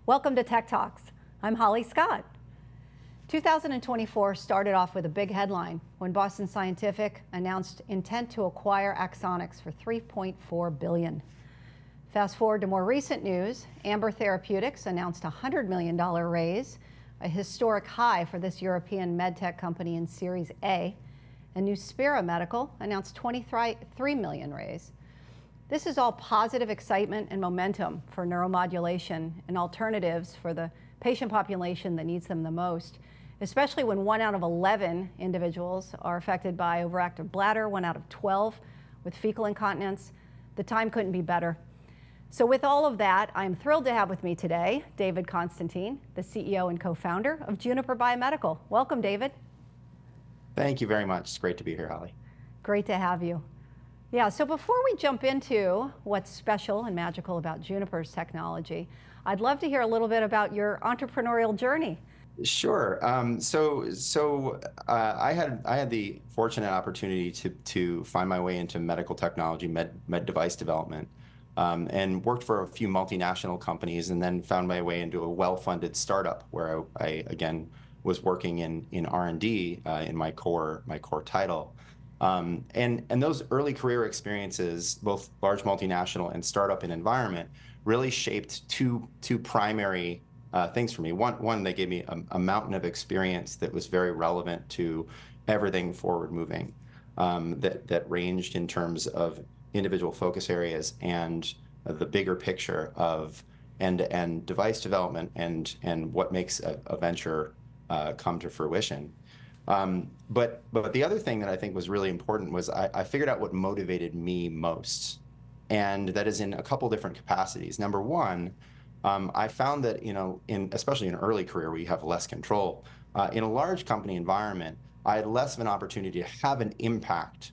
Welcome to Tech Talks. I'm Holly Scott. 2024 started off with a big headline when Boston Scientific announced intent to acquire Axonics for $3.4 billion. Fast forward to more recent news, Amber Therapeutics announced a $100 million raise, a historic high for this European medtech company in Series A, and Nuspera Medical announced $23 million raise. This is all positive excitement and momentum for neuromodulation and alternatives for the patient population that needs them the most, especially when 1 out of 11 individuals are affected by overactive bladder, 1 out of 12 with fecal incontinence. The time couldn't be better. So with all of that, I'm thrilled to have with me today David Constantine, the CEO and co-founder of Juniper Biomedical. Welcome, David. Thank you very much. It's great to be here, Holly. Great to have you. Yeah, so before we jump into what's special and magical about Juniper's technology, I'd love to hear a little bit about your entrepreneurial journey. Sure. I had the fortunate opportunity to find my way into medical technology, med device development, and worked for a few multinational companies, and then found my way into a well-funded startup where I again was working in R&D in my core title. And those early career experiences, both large multinational and startup and environment, really shaped two primary things for me. One, they gave me a mountain of experience that was very relevant to everything forward moving, that ranged in terms of individual focus areas and the bigger picture of end-to-end device development and what makes a venture come to fruition. But the other thing that I think was really important was I figured out what motivated me most, and that is in a couple different capacities. Number one, I found that especially in an early career where you have less control, in a large company environment, I had less of an opportunity to have an impact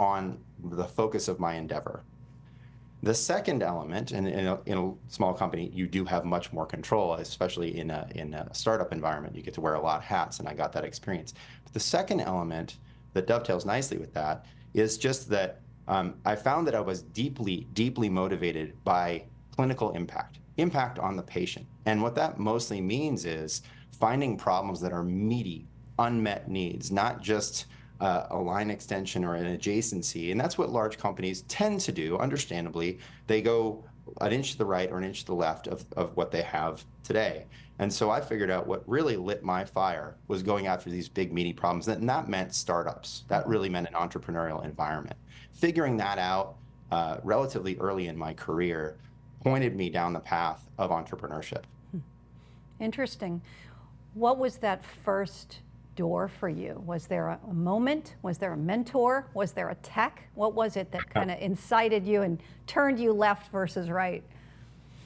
on the focus of my endeavor. The second element, and in a small company, you do have much more control, especially in a startup environment. You get to wear a lot of hats, and I got that experience. But the second element that dovetails nicely with that is just that I found that I was deeply, deeply motivated by clinical impact on the patient. And what that mostly means is finding problems that are meaty, unmet needs, not just a line extension or an adjacency. And that's what large companies tend to do, understandably. They go an inch to the right or an inch to the left of what they have today. And so I figured out what really lit my fire was going after these big, meaty problems. And that meant startups. That really meant an entrepreneurial environment. Figuring that out relatively early in my career pointed me down the path of entrepreneurship. Interesting. What was that first door for you? Was there a moment? Was there a mentor? Was there a tech? What was it that kind of incited you and turned you left versus right?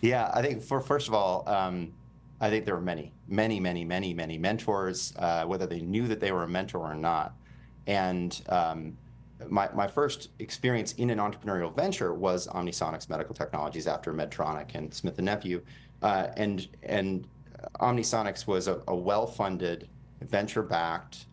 Yeah, I think first of all, I think there were many mentors, whether they knew that they were a mentor or not. And my first experience in an entrepreneurial venture was Omnisonics Medical Technologies after Medtronic and Smith & Nephew. And Omnisonics was a well-funded, venture-backed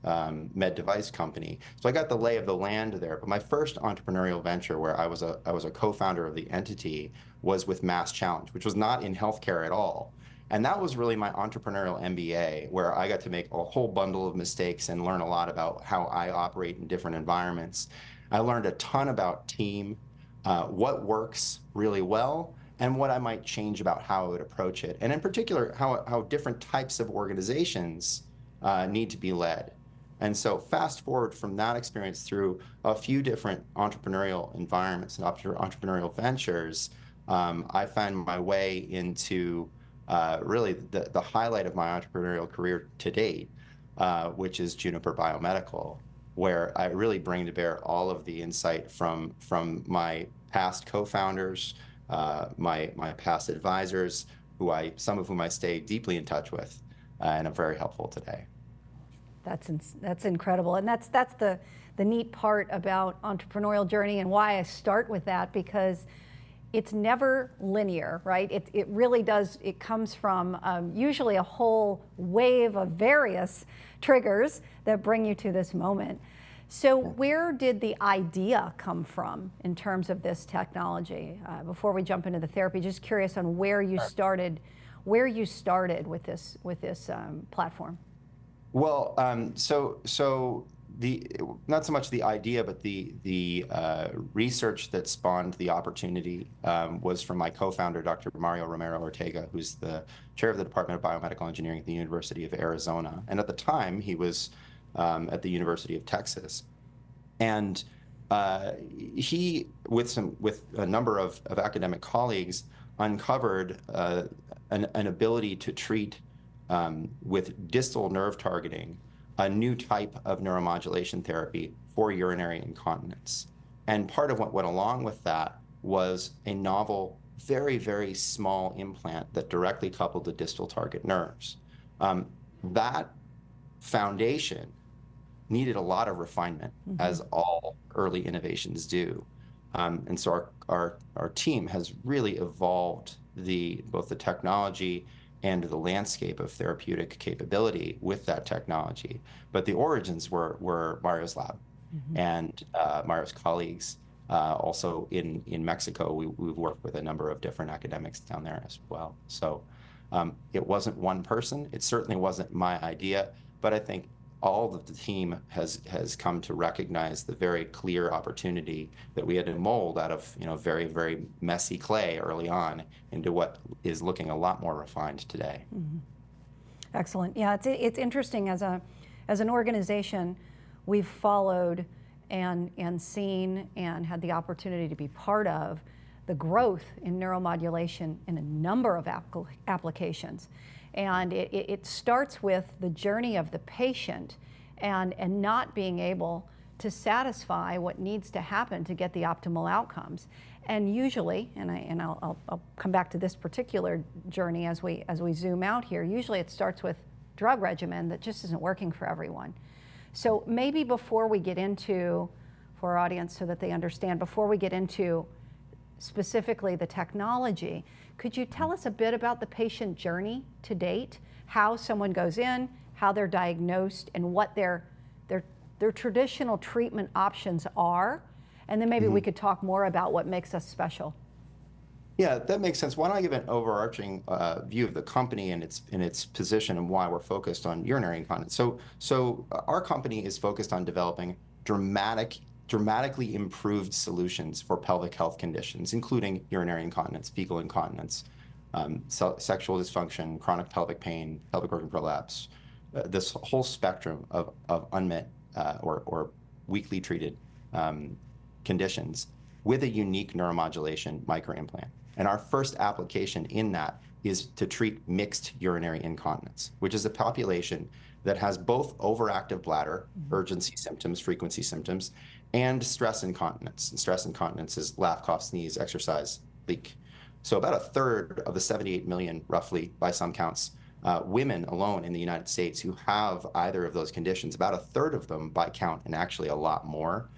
med device company. So I got the lay of the land there. But my first entrepreneurial venture where I was a co-founder of the entity was with Mass Challenge, which was not in healthcare at all. And that was really my entrepreneurial MBA, where I got to make a whole bundle of mistakes and learn a lot about how I operate in different environments. I learned a ton about team, what works really well, and what I might change about how I would approach it. And in particular, how different types of organizations need to be led. And so fast forward from that experience through a few different entrepreneurial environments and entrepreneurial ventures, I found my way into really the highlight of my entrepreneurial career to date, which is Juniper Biomedical, where I really bring to bear all of the insight from my past co-founders, my past advisors, some of whom I stay deeply in touch with, and are very helpful today. That's incredible, and that's the neat part about entrepreneurial journey and why I start with that, because it's never linear, right? It really does. It comes from usually a whole wave of various triggers that bring you to this moment. So where did the idea come from in terms of this technology? Before we jump into the therapy, just curious on where you started where you started with this platform. Well, so the not so much the idea, but the research that spawned the opportunity was from my co-founder, Dr. Mario Romero Ortega, who's the chair of the Department of Biomedical Engineering at the University of Arizona, and at the time he was at the University of Texas, and he, with a number of academic colleagues, uncovered an ability to treat with distal nerve targeting a new type of neuromodulation therapy for urinary incontinence. And part of what went along with that was a novel, very, very small implant that directly coupled the distal target nerves. That foundation needed a lot of refinement, as all early innovations do. And so our team has really evolved both the technology and the landscape of therapeutic capability with that technology. But the origins were Mario's lab and Mario's colleagues. Also in Mexico, we've worked with a number of different academics down there as well. So it wasn't one person. It certainly wasn't my idea, but I think all of the team has come to recognize the very clear opportunity that we had to mold out of very, very messy clay early on into what is looking a lot more refined today. Excellent. Yeah, it's interesting as an organization, we've followed and seen and had the opportunity to be part of the growth in neuromodulation in a number of applications. And it starts with the journey of the patient and not being able to satisfy what needs to happen to get the optimal outcomes. And usually, and I'll come back to this particular journey as we zoom out here, usually it starts with drug regimen that just isn't working for everyone. So maybe before we get into, for our audience so that they understand, before we get into specifically the technology, could you tell us a bit about the patient journey to date, how someone goes in, how they're diagnosed, and what their traditional treatment options are? And then maybe we could talk more about what makes us special. Yeah, that makes sense. Why don't I give an overarching view of the company and its position and why we're focused on urinary incontinence. So our company is focused on developing dramatically improved solutions for pelvic health conditions, including urinary incontinence, fecal incontinence, sexual dysfunction, chronic pelvic pain, pelvic organ prolapse, this whole spectrum of unmet or weakly treated conditions with a unique neuromodulation microimplant. And our first application in that is to treat mixed urinary incontinence, which is a population that has both overactive bladder, urgency symptoms, frequency symptoms, and stress incontinence. And stress incontinence is laugh, cough, sneeze, exercise, leak. So about a third of the 78 million, roughly, by some counts, women alone in the United States who have either of those conditions, about a third of them by count, and actually a lot more,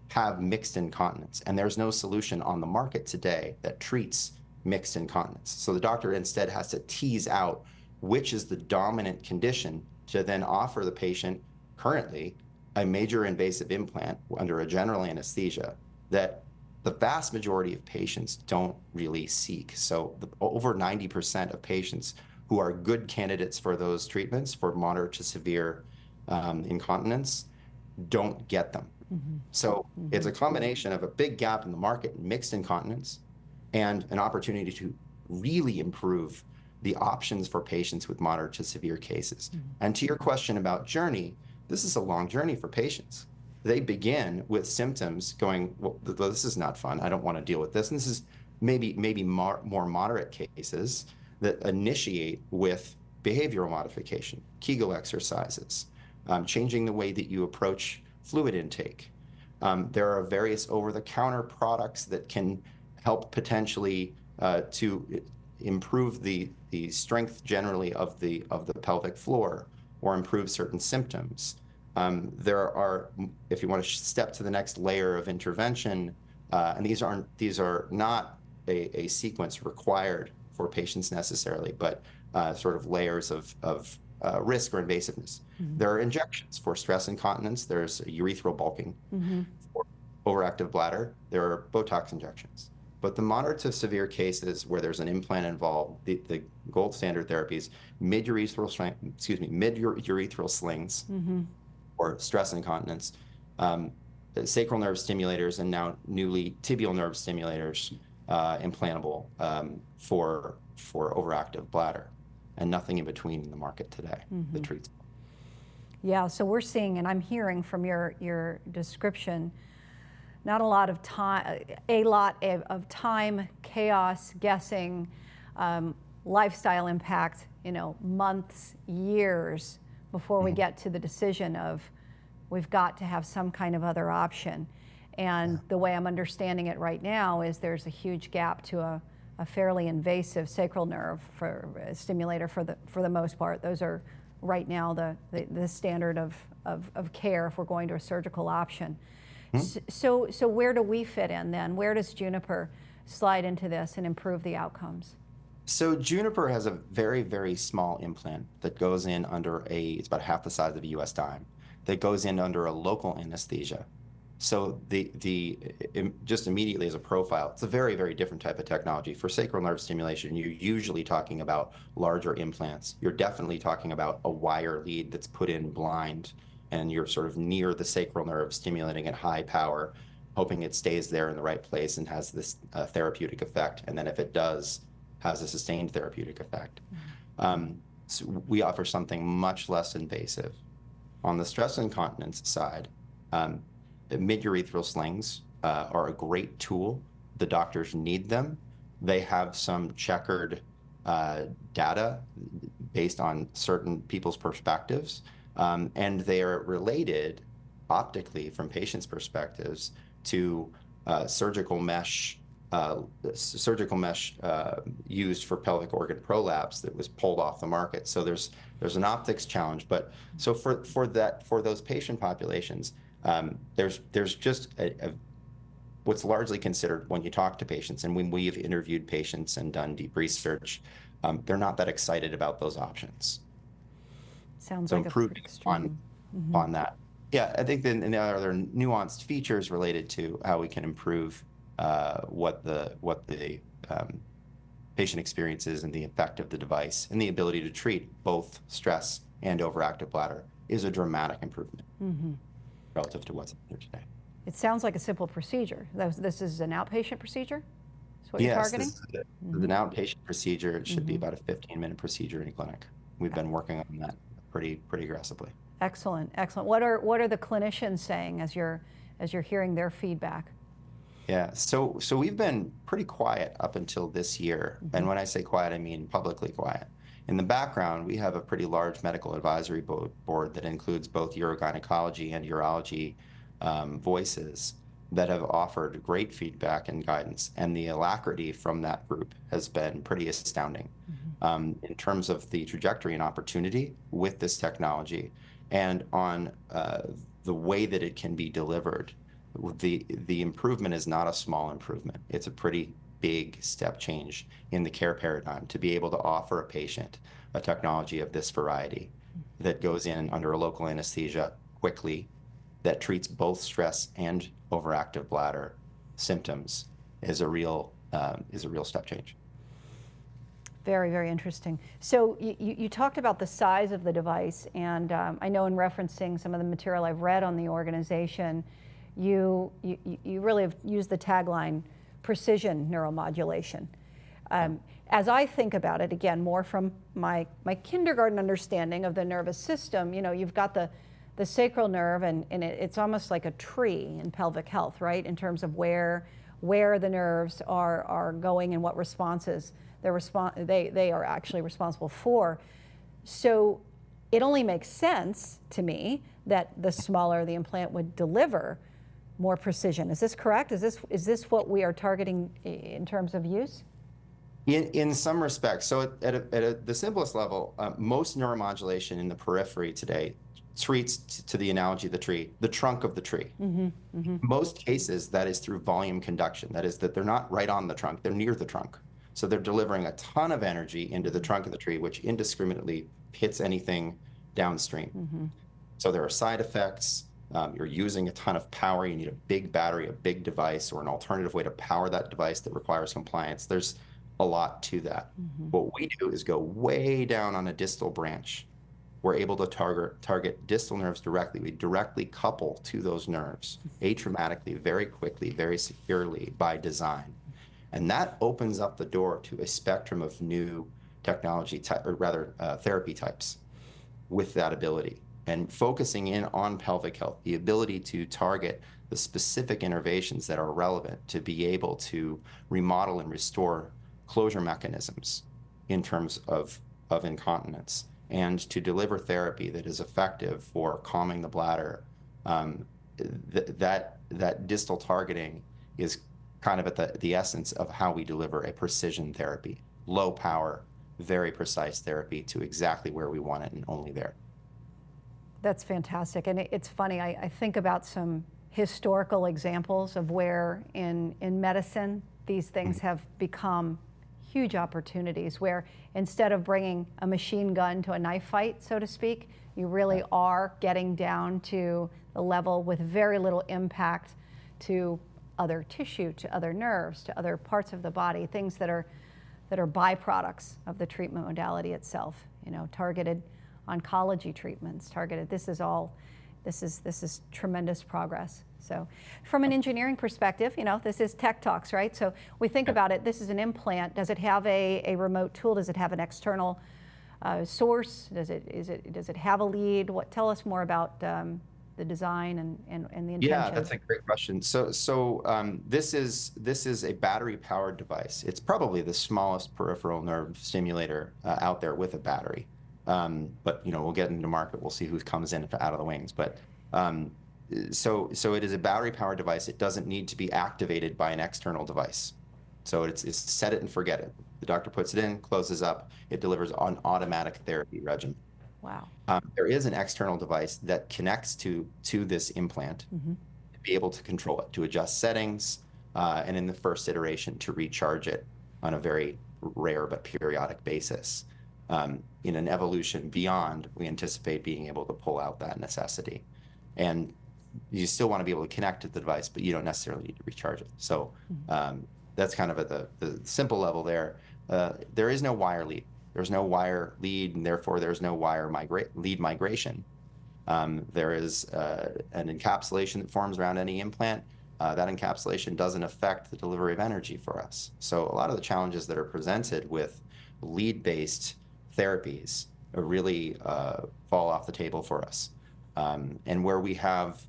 have mixed incontinence. And there's no solution on the market today that treats mixed incontinence. So the doctor instead has to tease out which is the dominant condition to then offer the patient currently a major invasive implant under a general anesthesia that the vast majority of patients don't really seek. So over 90% of patients who are good candidates for those treatments for moderate to severe incontinence don't get them. So it's a combination of a big gap in the market in mixed incontinence and an opportunity to really improve the options for patients with moderate to severe cases. And to your question about journey, this is a long journey for patients. They begin with symptoms going, well, this is not fun. I don't want to deal with this. And this is maybe more moderate cases that initiate with behavioral modification, Kegel exercises, changing the way that you approach fluid intake. There are various over-the-counter products that can help potentially to improve the strength generally of the pelvic floor or improve certain symptoms. There are, if you want to step to the next layer of intervention, and these are not a sequence required for patients necessarily, but sort of layers of risk or invasiveness. There are injections for stress incontinence. There's urethral bulking. For overactive bladder, there are Botox injections. But the moderate to severe cases where there's an implant involved, the gold standard therapies, mid-urethral slings, or stress incontinence, sacral nerve stimulators, and now newly tibial nerve stimulators, implantable for overactive bladder, and nothing in between in the market today that treats. Yeah, so we're seeing, and I'm hearing from your description, not a lot of time, chaos, guessing, lifestyle impact, months, years before we get to the decision of we've got to have some kind of other option. And the way I'm understanding it right now is there's a huge gap to a fairly invasive sacral nerve stimulator for the most part. Those are right now the standard of care if we're going to a surgical option. So where do we fit in then? Where does Juniper slide into this and improve the outcomes? So Juniper has a very, very small implant that goes in under it's about half the size of a US dime, that goes in under a local anesthesia. So just immediately as a profile, it's a very, very different type of technology. For sacral nerve stimulation, you're usually talking about larger implants. You're definitely talking about a wire lead that's put in blind, and you're sort of near the sacral nerve, stimulating at high power, hoping it stays there in the right place and has this therapeutic effect. And then if it does, has a sustained therapeutic effect. So we offer something much less invasive. On the stress incontinence side, mid-urethral slings are a great tool. The doctors need them. They have some checkered data based on certain people's perspectives, and they are related optically from patients' perspectives to surgical mesh used for pelvic organ prolapse that was pulled off the market. So there's an optics challenge. But so for those patient populations, there's just what's largely considered, when you talk to patients, and when we've interviewed patients and done deep research, they're not that excited about those options. Sounds so like improving on that. Yeah, I think then there are nuanced features related to how we can improve what the patient experience is, and the effect of the device, and the ability to treat both stress and overactive bladder is a dramatic improvement relative to what's here today. It sounds like a simple procedure. This is an outpatient procedure? Is what you're targeting? Yes, this is an outpatient procedure. It should be about a 15-minute procedure in a clinic. We've been working on that pretty aggressively. Excellent, excellent. What are the clinicians saying as you're hearing their feedback? Yeah, so we've been pretty quiet up until this year. And when I say quiet, I mean publicly quiet. In the background, we have a pretty large medical advisory board that includes both urogynecology and urology voices that have offered great feedback and guidance. And the alacrity from that group has been pretty astounding in terms of the trajectory and opportunity with this technology, and on the way that it can be delivered. The improvement is not a small improvement. It's a pretty big step change in the care paradigm to be able to offer a patient a technology of this variety that goes in under a local anesthesia quickly, that treats both stress and overactive bladder symptoms is a real step change. Very, very interesting. So you talked about the size of the device, and I know in referencing some of the material I've read on the organization, you really have used the tagline, precision neuromodulation. As I think about it, again, more from my kindergarten understanding of the nervous system, you've got the sacral nerve, and it's almost like a tree in pelvic health, right? In terms of where the nerves are going and what responses they are actually responsible for. So it only makes sense to me that the smaller the implant would deliver more precision. Is this correct? Is this what we are targeting in terms of use? In some respects. So at the simplest level, most neuromodulation in the periphery today treats, to the analogy of the tree, the trunk of the tree. Most cases, that is through volume conduction. That is that they're not right on the trunk, they're near the trunk. So they're delivering a ton of energy into the trunk of the tree, which indiscriminately hits anything downstream. So there are side effects. you're using a ton of power, you need a big battery, a big device, or an alternative way to power that device that requires compliance. There's a lot to that. What we do is go way down on a distal branch. We're able to target distal nerves directly. We directly couple to those nerves atraumatically, very quickly, very securely by design. And that opens up the door to a spectrum of new technology, or rather therapy types with that ability. And focusing in on pelvic health, the ability to target the specific innervations that are relevant to be able to remodel and restore closure mechanisms in terms of incontinence, and to deliver therapy that is effective for calming the bladder. That distal targeting is kind of at the essence of how we deliver a precision therapy, low power, very precise therapy to exactly where we want it and only there. That's fantastic. And it's funny, I think about some historical examples of where in medicine these things have become huge opportunities, where instead of bringing a machine gun to a knife fight, so to speak, you really are getting down to the level with very little impact to other tissue, to other nerves, to other parts of the body, things that are byproducts of the treatment modality itself. Targeted oncology treatments, targeted. This is tremendous progress. So from an engineering perspective, this is tech talks, right? So we think about it, this is an implant. Does it have a remote tool? Does it have an external source? Does it have a lead? Tell us more about the design and the intention. Yeah, that's a great question. So this is a battery-powered device. It's probably the smallest peripheral nerve stimulator out there with a battery. But we'll get into market. We'll see who comes in out of the wings. But so it is a battery-powered device. It doesn't need to be activated by an external device. So it's set it and forget it. The doctor puts it in, closes up. It delivers an automatic therapy regimen. Wow. There is an external device that connects to this implant to be able to control it, to adjust settings, and in the first iteration to recharge it on a very rare but periodic basis. In an evolution beyond, we anticipate being able to pull out that necessity. And you still want to be able to connect to the device, but you don't necessarily need to recharge it. So that's kind of at the simple level there. There is no wire lead. There's no wire lead, and therefore there's no wire lead migration. There is an encapsulation that forms around any implant. That encapsulation doesn't affect the delivery of energy for us. So a lot of the challenges that are presented with lead-based therapies really fall off the table for us. And where we have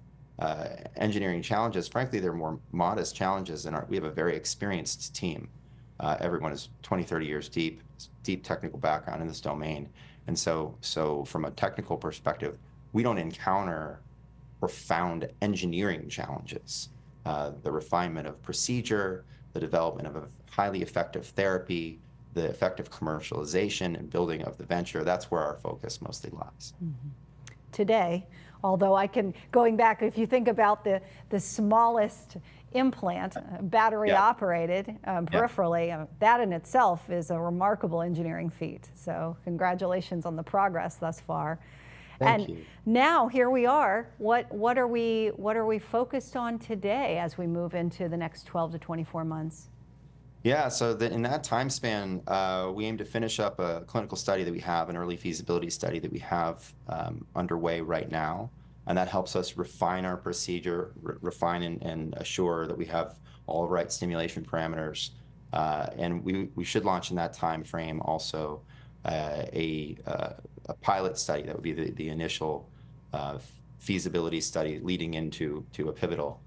engineering challenges, frankly, they're more modest challenges, and we have a very experienced team. Everyone is 20, 30 years deep technical background in this domain. And so from a technical perspective, we don't encounter profound engineering challenges. The refinement of procedure, the development of a highly effective therapy, the effective commercialization and building of the venture, that's where our focus mostly lies. Today, although going back, if you think about the smallest implant, battery operated peripherally, that in itself is a remarkable engineering feat. So congratulations on the progress thus far. Thank you. Now here we are. What are we focused on today as we move into the next 12 to 24 months? Yeah, so in that time span, we aim to finish up a clinical study that we have, an early feasibility study that we have underway right now. And that helps us refine our procedure, refine and assure that we have all the right stimulation parameters. And we should launch in that time frame also a pilot study that would be the initial feasibility study leading into a pivotal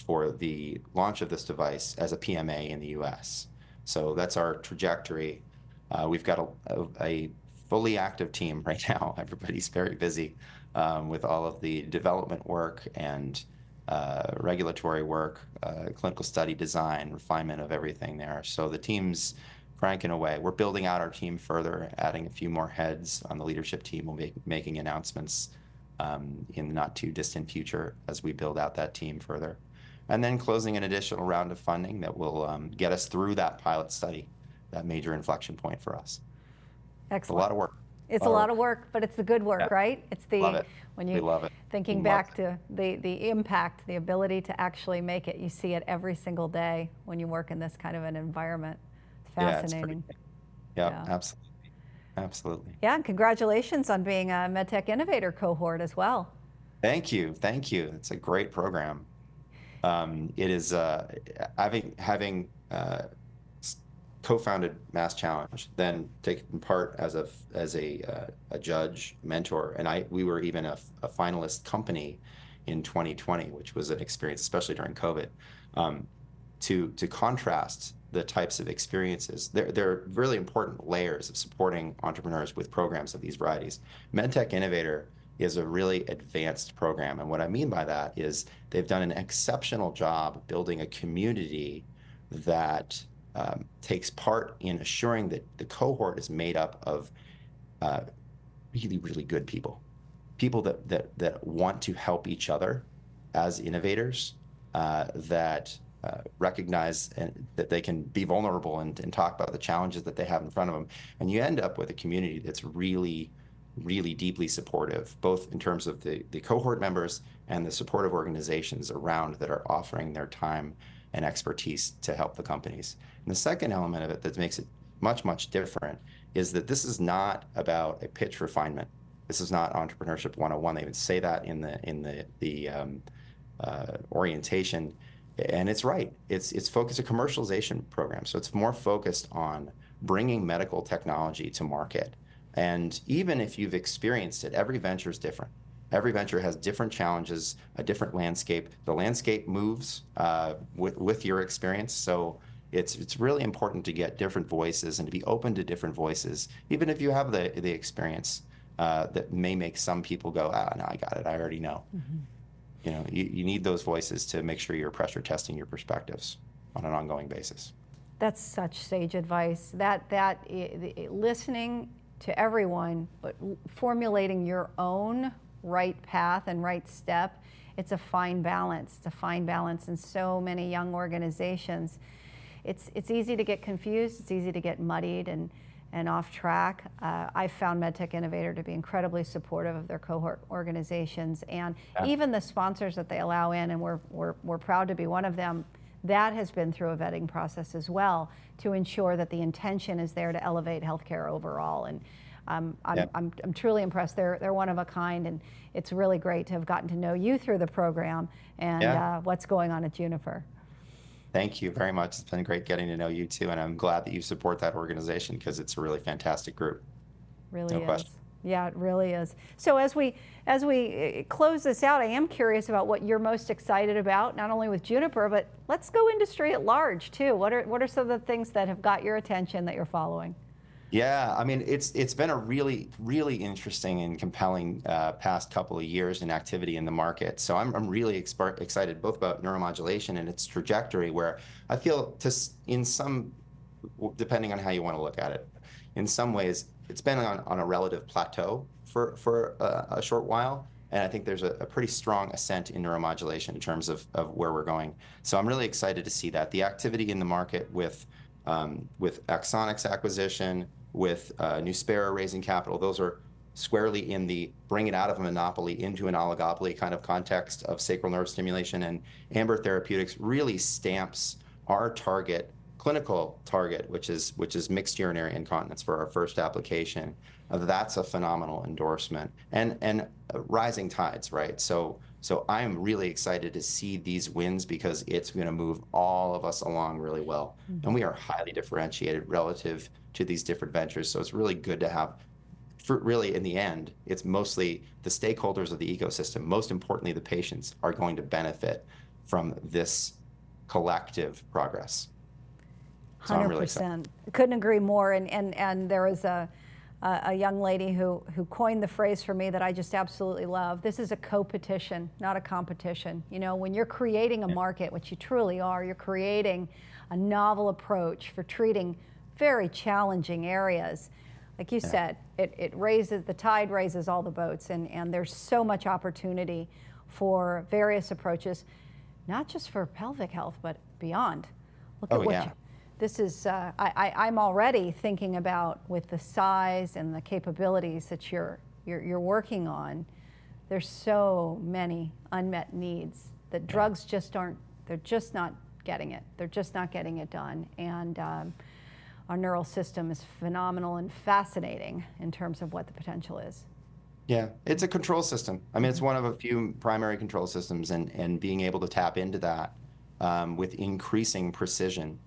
for the launch of this device as a PMA in the US. So that's our trajectory. We've got a fully active team right now. Everybody's very busy with all of the development work and regulatory work, clinical study design, refinement of everything there. So the team's cranking away. We're building out our team further, adding a few more heads on the leadership team. We'll be making announcements in the not too distant future as we build out that team further. And then closing an additional round of funding that will get us through that pilot study, that major inflection point for us. Excellent. A lot of work. It's a lot of work, but it's the good work, Yeah. right? It's Love the, it. when We you, love it. thinking Love back to the impact, the ability to actually make it, you see it every single day when you work in this kind of an environment. It's Yeah, it's pretty. fascinating. Yeah, Yeah. absolutely. Absolutely. Yeah, and congratulations on being a MedTech Innovator cohort as well. Thank you. Thank you. It's a great program. It is having co-founded Mass Challenge, then taken part as a judge mentor, and we were even a finalist company in 2020, which was an experience, especially during COVID. To contrast the types of experiences, there are really important layers of supporting entrepreneurs with programs of these varieties. MedTech Innovator is a really advanced program, and what I mean by that is they've done an exceptional job building a community that takes part in assuring that the cohort is made up of really, really good people, people that want to help each other as innovators, that recognize that they can be vulnerable and talk about the challenges that they have in front of them. And you end up with a community that's really, really deeply supportive, both in terms of the cohort members and the supportive organizations around that are offering their time and expertise to help the companies. And the second element of it that makes it much, much different is that this is not about a pitch refinement. This is not entrepreneurship 101. They even say that in the orientation, and it's right. It's focused a commercialization program, so it's more focused on bringing medical technology to market. And even if you've experienced it, every venture is different. Every venture has different challenges, a different landscape. The landscape moves with your experience, so it's really important to get different voices and to be open to different voices, even if you have the experience that may make some people go, no, I got it, I already know. You know, you need those voices to make sure you're pressure testing your perspectives on an ongoing basis. That's such sage advice. Listening to everyone, but formulating your own right path and right step, it's a fine balance. It's a fine balance in so many young organizations. It's easy to get confused. It's easy to get muddied and off track. I found MedTech Innovator to be incredibly supportive of their cohort organizations, and even the sponsors that they allow in, and we're proud to be one of them. That has been through a vetting process as well to ensure that the intention is there to elevate healthcare overall. And I'm truly impressed. They're one of a kind, and it's really great to have gotten to know you through the program and what's going on at Juniper. Thank you very much. It's been great getting to know you too, and I'm glad that you support that organization because it's a really fantastic group. Really No is. question. Yeah, it really is. So as we close this out, I am curious about what you're most excited about, not only with Juniper, but let's go industry at large too. What are some of the things that have got your attention that you're following? Yeah, I mean, it's been a really, really interesting and compelling past couple of years in activity in the market. So I'm really excited both about neuromodulation and its trajectory, where I feel in some, depending on how you want to look at it, in some ways it's been on a relative plateau for a short while. And I think there's a pretty strong ascent in neuromodulation in terms of where we're going. So I'm really excited to see that. The activity in the market with Axonics acquisition, with Nuspera raising capital, those are squarely in the bring it out of a monopoly into an oligopoly kind of context of sacral nerve stimulation. And Amber Therapeutics really stamps our clinical target, which is mixed urinary incontinence for our first application. That's a phenomenal endorsement, and rising tides, right? So I'm really excited to see these wins because it's going to move all of us along really well. And we are highly differentiated relative to these different ventures. So it's really good to have, really in the end, it's mostly the stakeholders of the ecosystem, most importantly, the patients are going to benefit from this collective progress. So I'm really excited. 100%. Couldn't agree more. And there was a young lady who coined the phrase for me that I just absolutely love. This is a co-petition, not a competition. You know, when you're creating a market, which you truly are, you're creating a novel approach for treating very challenging areas. Like you said, the tide raises all the boats, and there's so much opportunity for various approaches, not just for pelvic health, but beyond. Look at This is, I'm already thinking about, with the size and the capabilities that you're working on, there's so many unmet needs that drugs just aren't, they're just not getting it. They're just not getting it done. And our neural system is phenomenal and fascinating in terms of what the potential is. Yeah, it's a control system. I mean, it's one of a few primary control systems, and being able to tap into that with increasing precision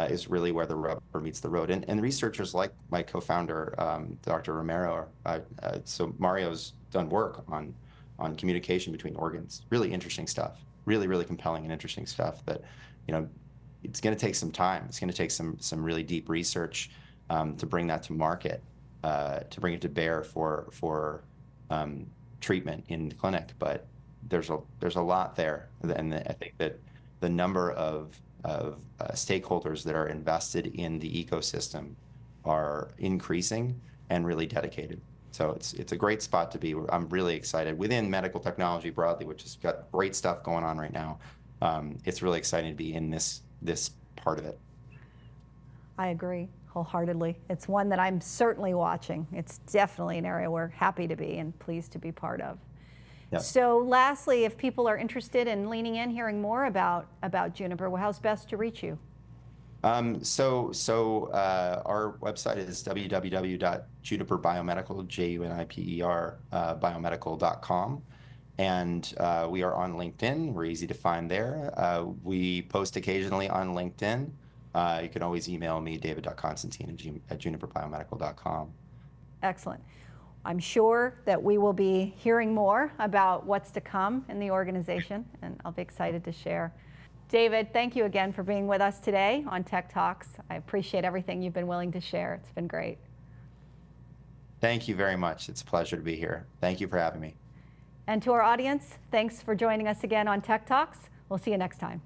is really where the rubber meets the road. And researchers like my co-founder, Dr. Romero, so Mario's done work on communication between organs. Really interesting stuff. Really, really compelling and interesting stuff that, you know, it's going to take some time. It's going to take some really deep research to bring that to market, to bring it to bear for treatment in the clinic. But there's a lot there, and I think that the number of stakeholders that are invested in the ecosystem are increasing and really dedicated. So it's a great spot to be. I'm really excited within medical technology broadly, which has got great stuff going on right now. It's really exciting to be in this part of it. I agree wholeheartedly. It's one that I'm certainly watching. It's definitely an area we're happy to be and pleased to be part of. Yep. So lastly, if people are interested in leaning in, hearing more about Juniper, well, how's best to reach you? So our website is www.juniperbiomedical, Juniper, biomedical.com. And we are on LinkedIn. We're easy to find there. We post occasionally on LinkedIn. You can always email me, david.constantine at juniperbiomedical.com. Excellent. I'm sure that we will be hearing more about what's to come in the organization, and I'll be excited to share. David, thank you again for being with us today on Tech Talks. I appreciate everything you've been willing to share. It's been great. Thank you very much. It's a pleasure to be here. Thank you for having me. And to our audience, thanks for joining us again on Tech Talks. We'll see you next time.